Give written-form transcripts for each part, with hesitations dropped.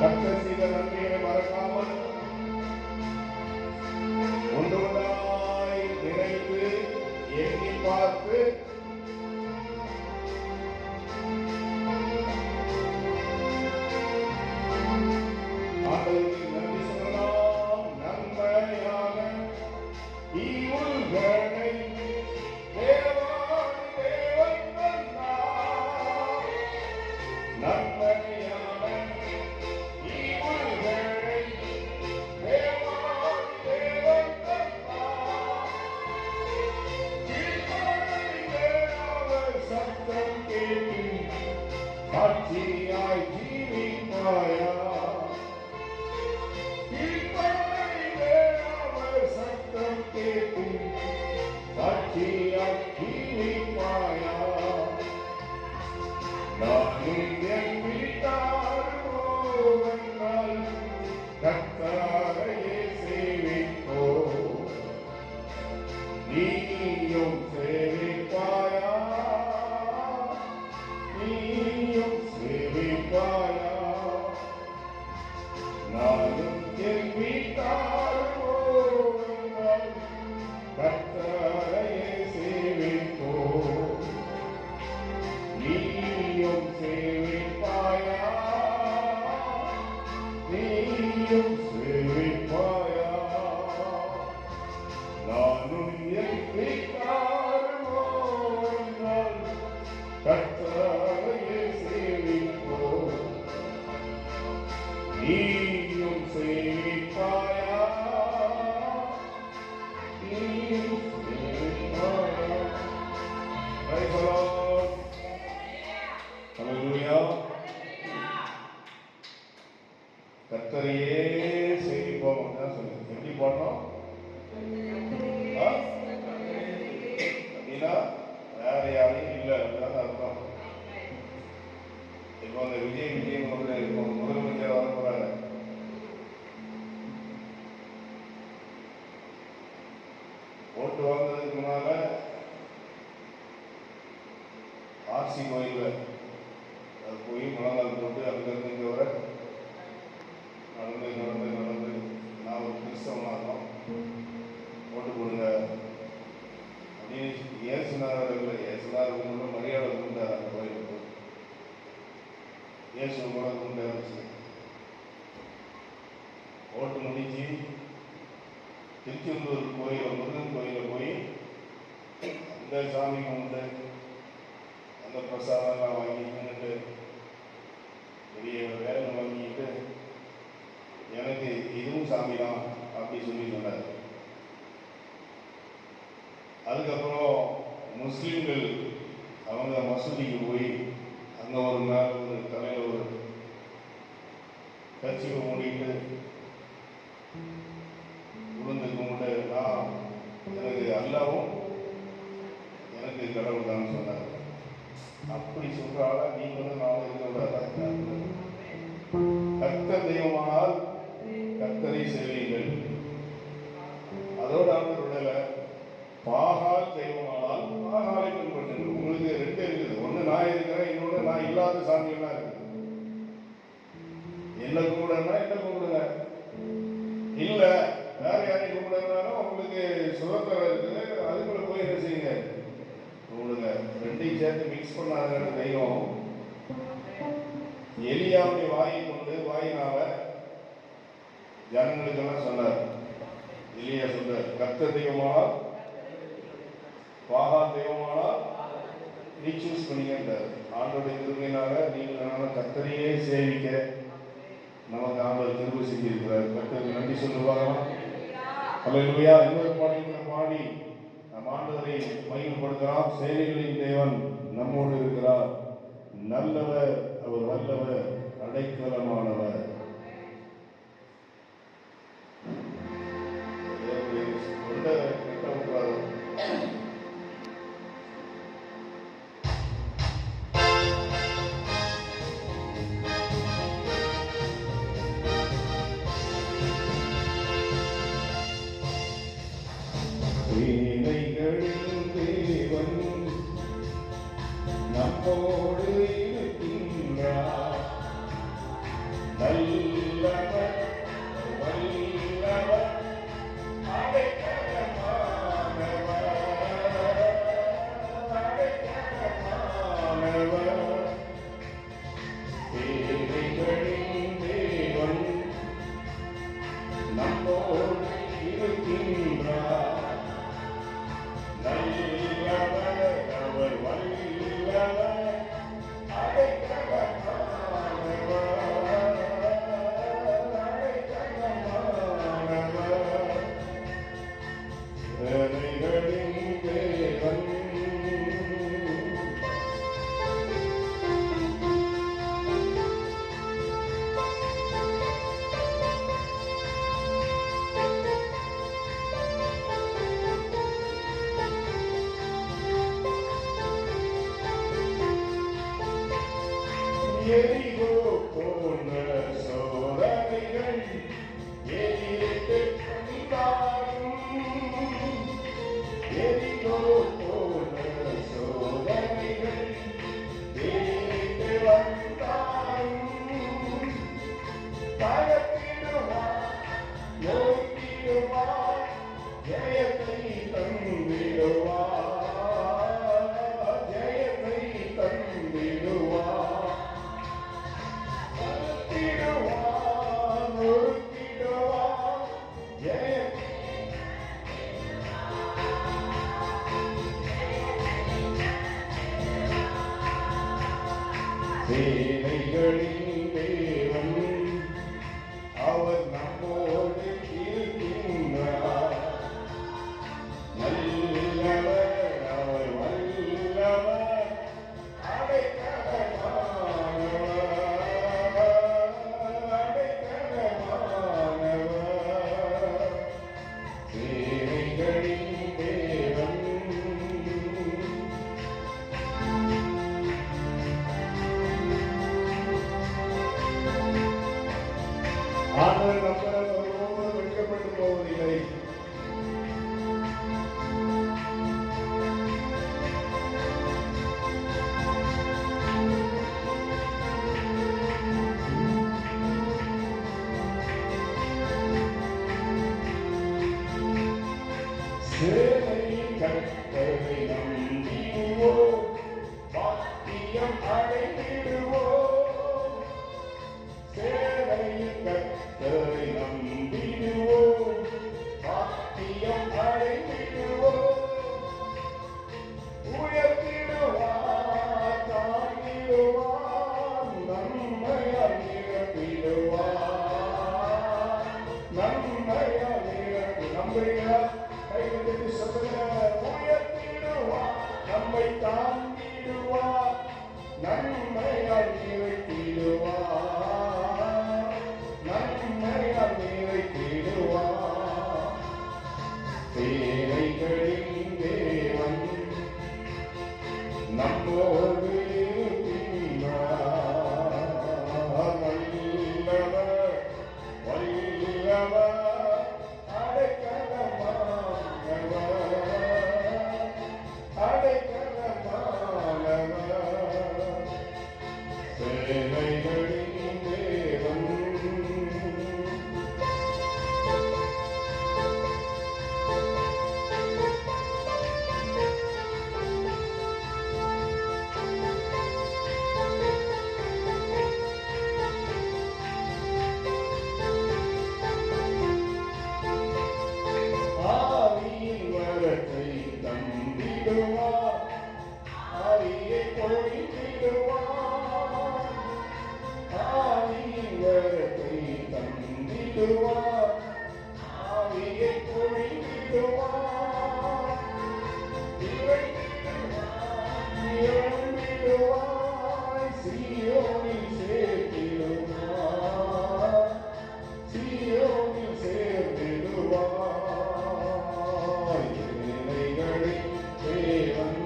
கர்த்தர் செய்த நன்மையை மறக்காமல் ஒன்றொன்றாய் நினைத்து எண்ணி பார்த்து ஆண்டவருக்கு நன்றி சொல்லலாம். நன்மையான ஈவுகளை தேவன் தந்தார். நன்மையான சாட்சியாய் ஜீவிப்பாயா, அவர் சத்தம் கேட்டு சாட்சியாய் ஜீவிப்பாயா. நானும் என் வீட்டாரோ என்றால் கர்த்தரையே சேவிப்போ. நீயும் சேவிப்பாயா, நீயும் சேவிப்பாயா. நானும் என் வீட்டாரோ என்றால் கர்த்தரையே சேவிப்போ. நீயும் சேவிப்பாயா, நீயும் சேவிப்பாயா. நானும் என் வீட்டாரோ என்றால் கர்த்தரையே சேவிப்போ. நீயும் சேவிப்பாயா, நீயும் சேவிப்பாயா. Praise the Lord. Hallelujah. கர்த்தரையே சேவிப்போம் அப்படின்னு சொல்லுங்க. எப்படி போடணும் அப்படின்னா வேற யாரையும் இல்லை அப்படிதான் அர்த்தம். இப்போ அந்த விஜய் முதலமைச்சர் வர போறாரு. ஓட்டு வாங்குறதுக்கு முன்னால ஆர்சி கோயில்ல அது போய் முழங்கால் போட்டு அங்கிருந்து இங்க வர நடந்து நடந்து நடந்து நான் ஒரு கிறிஸ்தவனா இருக்கோம், ஓட்டு கொடுங்க அப்படின்னு ஏசுனார் மரியாதை கொடுத்தார். அந்த கோயிலுக்கு இயேசு கூட இருந்துச்சு. ஓட்டு முடிச்சு திருச்செந்தூர் கோயில் முருகன் கோயிலில் போய் அந்த சாமி கும்பிட்டு அந்த பிரசாதம்லாம் வாங்கிட்டு பெரிய வேலை வாங்கிட்டு எனக்கு இதுவும் சாமி தான் அப்படி சொல்லி சொன்னார். அதுக்கப்புறம் முஸ்லீம்கள் அவங்க மசூதிக்கு போய் அங்கே ஒரு நாள் ஒரு தலையில் ஒரு கட்சியை மூடிட்டு உளுந்து கும்பிட்டு நான் எனக்கு அல்லாவும் எனக்கு கடவுள் தான் சொன்னார். அப்படி சொல்றால நீங்க வந்து நானும் இருக்க. கர்த்தர் தெய்வமானால் கர்த்தரை செய்வீர்கள். அதோட அவர் விடல. பாகால் தெய்வமானால் பாகாலை பின்பற்றுங்கள். உங்களுக்கு ரெண்டு இருக்குது. ஒண்ணு நான் இருக்கிறேன், இன்னொன்று நான் இல்லாத சாமியெல்லாம் இருக்குது. என்ன கும்பிடுனா என்ன கும்பிடுங்க, இல்ல வேற யாரையும் கும்பிடுனாலும் உங்களுக்கு சுதந்திரம் இருக்குது. அதுக்குள்ள போய் என்ன செய்யுங்க, கும்பிடுங்க. ரெண்டையும் சேர்த்து மிக்ஸ் பண்ணாத தெய்வம். எலியாவுடைய வாயை கொண்டு வாயினால ஜனங்களுக்கெல்லாம் சொன்னார். எலியா சொல்றார், கர்த்தர் தெய்வமானால் பாகால் தெய்வமானால் நீ சூஸ் பண்ணிக்கின்றார். ஆண்டோடைய திருமையினால நீங்கள் கர்த்தரையே சேவிக்க நமக்கு ஆண்டவர் திரும்ப செஞ்சிருக்கிறார். கர்த்தருக்கு நன்றி சொல்லுவாங்க. அல்லேலூயா. இன்னொரு பாடல்களை பாடி நம் ஆண்டவரை மகிமைப்படுத்தலாம். சேனைகளின் தேவன் நம்மோடு இருக்கிறார், நல்லவர், அவர் வல்லவர், அடைக்கலமானவர். சேனைகளின் தேவன் நம்மோடு இருக்கின்றார். நல்லவர், வல்லவர், அடைக்கலமானவர், அடைக்கலமானவர். சேனைகளின் தேவன் நம்மோடு இருக்கின்றார். நல்லவர், அவர் வல்லவர், அடைக்கலமானவர், அடைக்கலமானவர். சேனைகளின் தேவன் எரிகோ போன்ற சோதனைகள் எதிரிட்டு வந்தாலும், எரிகோ போன்ற சோதனைகள் எதிரிட்டு வந்தாலும், தகர்த்திடுவார், நோக்கிடுவார், ஜெயத்தை தந்திடுவார், ஜெயத்தை தந்திடுவார். சேனைகளின் தேவன் அவர் நம்மோடு இருக்கின்றார். நல்லவர், அவர் வல்லவர், அடைக்கலமானவர், அடைக்கலமானவர். சேனைகளின் தேவன் ஆண்டவர் நம்மால் ஒருபோதும் வெட்கப்பட்டு போவதில்லை. சேனையின் கர்த்தரை நம்பிடுவோம், பாக்கியம் அடைந்திடுவோம். சேனையின் கர்த்தரை நம்பிடுவோம், பாக்கியம் அடைந்திடுவோம். உயர்த்திடுவார், தாங்கிடுவார், நன்மையால் நிரப்பிடுவார், நன்மையால் நிரப்பி. நம்புகிறீங்களா? கைவிட்டு சொல்லுங்க. உயர்த்திடுவார், நம்மை தாங்கிடுவார், நன்மையால் நிரப்பிடுவார், நன்மையால் நிரப்பிடுவார். சேனைகளின் தேவன் நம்மோடு இருக்கின்றார். வல்லவர், வல்லவர், அடைக்கலமானவர், அடைக்கலமானவர். சேனைகளின் தேவன் ஆவியின் வரத்தை தந்திடுவார், ஆவியை பொழிந்திடுவார். சீயோனில் சேர்த்திடுவார், சீயோனில் சேர்த்திடுவார். ஏழைகளின் தேவன்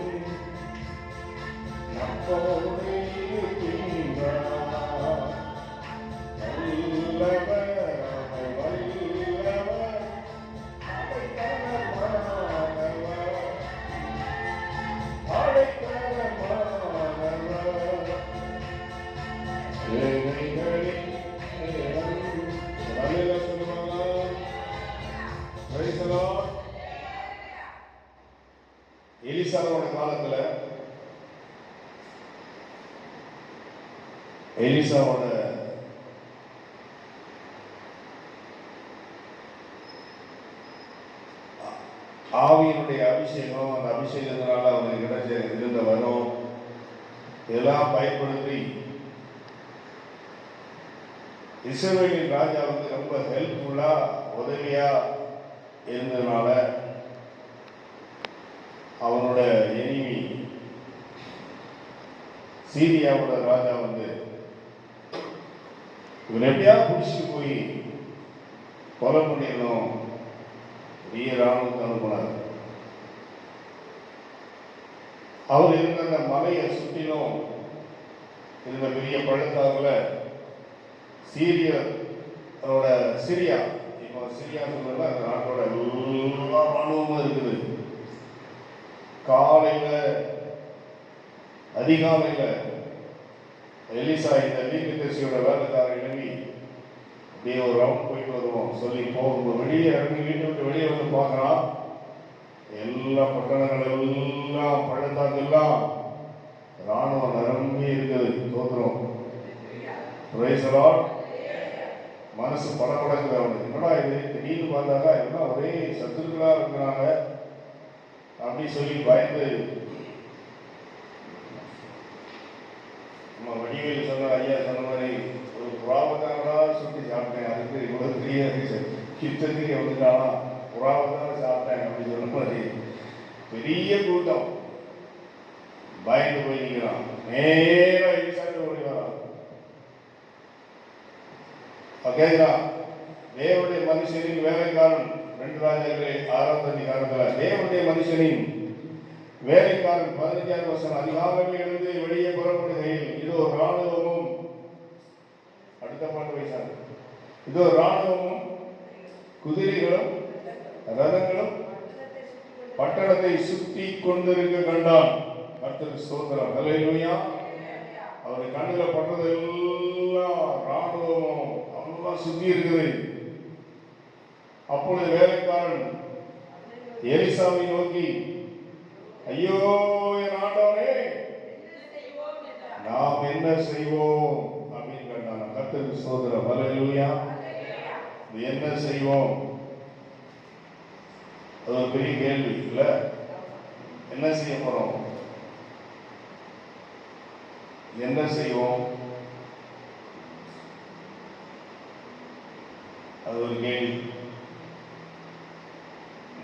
நம்மோடு இருக்கின்றார். வல்லவர் அவர் வல்லவர், அடைக்கலமானவர், அடைக்கலமானவர். ஏழைகளின் தேவன். அல்லேலூயா சொல்லுவாங்க. Praise the Lord. எலிசாவோட காலத்துல எலிசாவோட ஆவியினுடைய அபிஷேகம், அந்த அபிஷேகத்தினால அவனுக்கு கிடைச்ச இருந்த வரும் இதெல்லாம் பயன்படுத்தி இஸ்ரவேலின் ராஜா வந்து ரொம்ப ஹெல்ப்ஃபுல்லா உதவியா இருந்ததுனால அவனோட எனிமி சீரியாவோட ராஜா வந்து இவன் எப்படியா பிடிச்சிட்டு போய் கொலை பண்ணிடணும் பெரிய ராணுவத்தை அனுப்பினார். அவர் இருந்த அந்த மலையை சுற்றிலும் இருந்த பெரிய பள்ளத்தாக்குல சிரியா, இப்போ சிரியா சொல்றதுல அந்த நாட்டோட எல்லா ராணுவமும் இருக்குது. காலையில அதிகாலையில எலிசா இந்த தீர்க்கதரிசியோட வேலைக்காரர் எழுப்பி அப்படியே ஒரு ரவுண்ட் போயிட்டு வருவோம் சொல்லி போகும்போது வெளியே இறங்கி வீட்டை விட்டு வெளியே வந்து பார்க்கலாம், எல்லா பட்டணங்கள் எல்லாம் பள்ளத்தாக்கெல்லாம் ராணுவம் நிரம்பி இருக்குது. தோத்துறோம். Praise the Lord. மனசு படபடக்குது அவனுக்கு. என்னடா இது திடீர்னு பார்த்தாக்கா எல்லாம் ஒரே சத்துருக்களா இருக்கிறாங்க அப்படி சொல்லி பயந்து நம்ம வடிவேலு சொன்ன ஐயா சொன்ன மாதிரி ஒரு புறாவத்தானடா சுற்றி சாப்பிட்டேன், அதுக்கு இவ்வளவு பெரிய கிச்சத்துக்கு வந்துட்டானா புறாவத்தான சாப்பிட்டேன் அப்படின்னு சொன்ன மாதிரி பெரிய கூட்டம் பயந்து போய் நிற்கிறான். நேரம் எலிசாட்டு ஓடி வரான். கேட்கிறான், தேவனுடைய மனுஷனின் வேலைக்காரன் 2 ராஜாக்களே 6ஆம் அதிகாரத்துல தேவனுடைய மனுஷனின் வேலைக்காரன் 15ஆம் வசனம், அதிகாலையில் எழுந்து வெளியே புறப்படுகையில் இதோ ராணுவமும், அடுத்த பாட்டு வைசாங்க, இதோ ராணுவமும் குதிரைகளும் ரதங்களும் பட்டணத்தை சுற்றி கொண்டிருக்க கண்டான். கர்த்தருக்கு ஸ்தோத்திரம். ஹல்லேலூயா. அவர் கண்ணுல பட்டது எல்லாம் ராணுவம் அவெல்லாம் சுத்தி இருக்குது. அப்பொழுது வேலைக்காரன் எலிசாவை நோக்கி, ஐயோ என் ஆண்டவனே, நாம் என்ன செய்வோம் அப்படின்னு கேட்டாங்க. கர்த்தருக்கு ஸ்தோத்திரம். ஹல்லேலூயா. என்ன செய்வோம்? அது ஒரு பெரிய கேள்வி இல்ல. என்ன செய்ய போறோம்? என்ன செய்வோம்? அது ஒரு கேள்வி.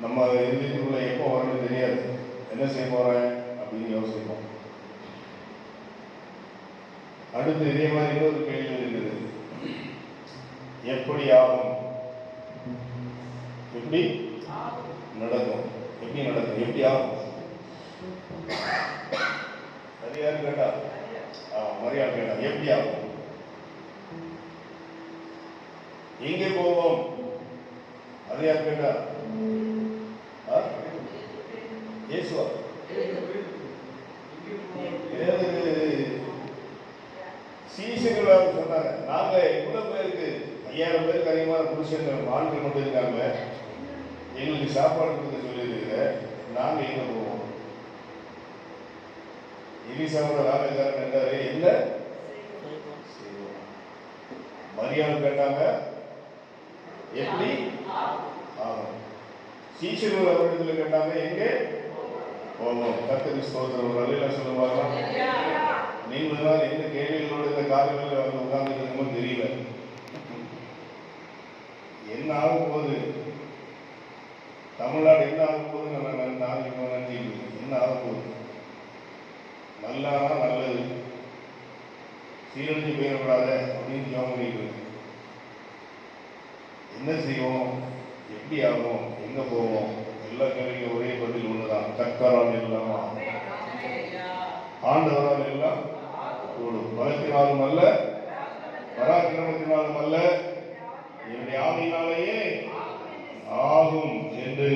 நம்ம இருந்துக்குள்ள எப்போ வரணும் தெரியாது. என்ன செய்ய போறேன் அப்படின்னு யோசிப்போம். அடுத்து இதே மாதிரி இன்னொரு கேள்வி இருக்குது. எப்படி ஆகும்? எப்படி நடக்கும்? எப்படி நடக்கும்? எப்படி ஆகும்? அது யாரு கேட்டா? மரியாதை கேட்டா எப்படி ஆகும்? எங்கே போவோம்? அது யாரு கேட்டா? இயேசுவா? சீசர்கள் சொன்னாங்க, நாங்க இவ்வளவு பேருக்கு 5000 பேருக்கு அதிகமான புருஷன் ஆண்கள் மட்டும் இருக்காங்க, எங்களுக்கு சாப்பாடு கொடுக்க சொல்லியிருக்க, நாங்க எங்க போவோம்? எலிசாவோட வேலைக்காரன் என்றாரு, என்ன மரியாதை கேட்டாங்க, எப்படி ஆகும்? சீசர்கள் அவரிடத்துல கேட்டாங்க, எங்கே போவோம்? கர்த்தருக்கு ஸ்தோத்திரம். அல்லேலூயா சொல்லுவாங்க. நீங்களும் தான் எந்த கேள்விகளோட இந்த காரியங்களில் வந்து உட்கார்ந்து தெரியல. என்ன ஆகும் போது தமிழ்நாடு என்ன ஆகும் போது நினைச்சிட்டு என்ன ஆகும் போது? நல்லானா நல்லது, சீரழிஞ்சு போயிடக்கூடாத அப்படின்னு ஜெபம் பண்ணிட்டு இருக்கு. என்ன செய்வோம், எப்படி ஆகும், எங்க போவோம்? எல்லா கேள்விக்கும் ஒரே பதில் ஒண்ணுதான், கர்த்தரால் எல்லாம் ஆண்டவரால் எல்லாம் கூடும். பலத்தினாலும் அல்ல, பராக்கிரமத்தினாலும் அல்ல, என்னுடைய ஆவியினாலேயே ஆகும் என்று